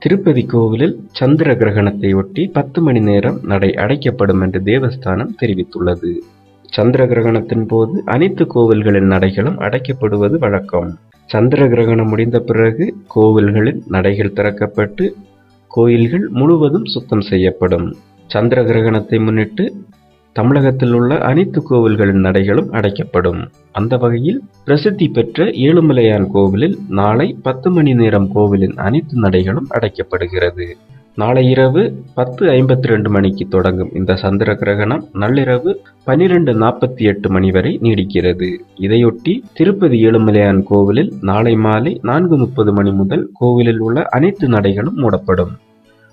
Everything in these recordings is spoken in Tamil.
திருப்பதி கோவிலில் சந்திர கிரகணத்தையொட்டி 10 மணி நேரம் நடை அடைக்கப்படும் என்று தேவஸ்தானம் தெரிவித்துள்ளது. சந்திர கிரகணத்தின் போது அனைத்து கோவில்களின் நடைகளும் அடைக்கப்படுவது வழக்கம். சந்திர கிரகணம் முடிந்த பிறகு கோவில்களின் நடைகள் திறக்கப்பட்டு கோயில்கள் முழுவதும் சுத்தம் செய்யப்படும். சந்திர கிரகணத்தை முன்னிட்டு தமிழகத்தில் உள்ள அனைத்து கோவில்களின் நடைகளும் அடைக்கப்படும். அந்த வகையில் பிரசித்தி பெற்ற ஏழுமலையான் கோவிலில் நாளை 10 மணி நேரம் கோவிலின் அனைத்து நடைகளும் அடைக்கப்படுகிறது. நாளை இரவு 10:52 மணிக்கு தொடங்கும் இந்த சந்திர கிரகணம் நள்ளிரவு 12:48 மணி வரை நீடிக்கிறது. இதையொட்டி திருப்பதி ஏழுமலையான் கோவிலில் நாளை மாலை 4:30 மணி முதல் கோவிலில் உள்ள அனைத்து நடைகளும் மூடப்படும்.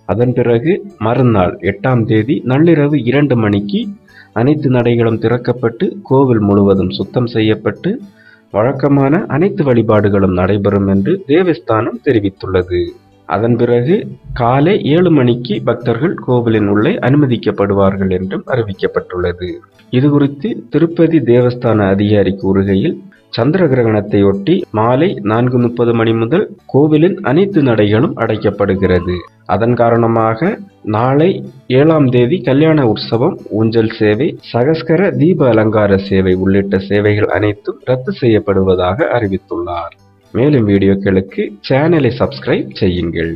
அதன் பிறகு மறுநாள் 8ஆம் தேதி நள்ளிரவு 2 மணிக்கு அனைத்து நடைகளும் திறக்கப்பட்டு கோவில் முழுவதும் சுத்தம் செய்யப்பட்டு வழக்கமான அனைத்து வழிபாடுகளும் நடைபெறும் என்று தேவஸ்தானம் தெரிவித்துள்ளது. அதன் பிறகு காலை 7 மணிக்கு பக்தர்கள் கோவிலின் உள்ளே அனுமதிக்கப்படுவார்கள் என்றும் அறிவிக்கப்பட்டுள்ளது. இதுகுறித்து திருப்பதி தேவஸ்தான அதிகாரி கூறுகையில், சந்திர கிரகணத்தை ஒட்டி மாலை 4:30 மணி முதல் கோவிலின் அனைத்து நடைகளும் அடைக்கப்படுகிறது. அதன் காரணமாக நாளை 7ஆம் தேதி கல்யாண உற்சவம், ஊஞ்சல் சேவை, சகஸ்கர தீப அலங்கார சேவை உள்ளிட்ட சேவைகள் அனைத்தும் ரத்து செய்யப்படுவதாக அறிவித்துள்ளார். மேலும் வீடியோக்களுக்கு சேனலை சப்ஸ்கிரைப் செய்யுங்கள்.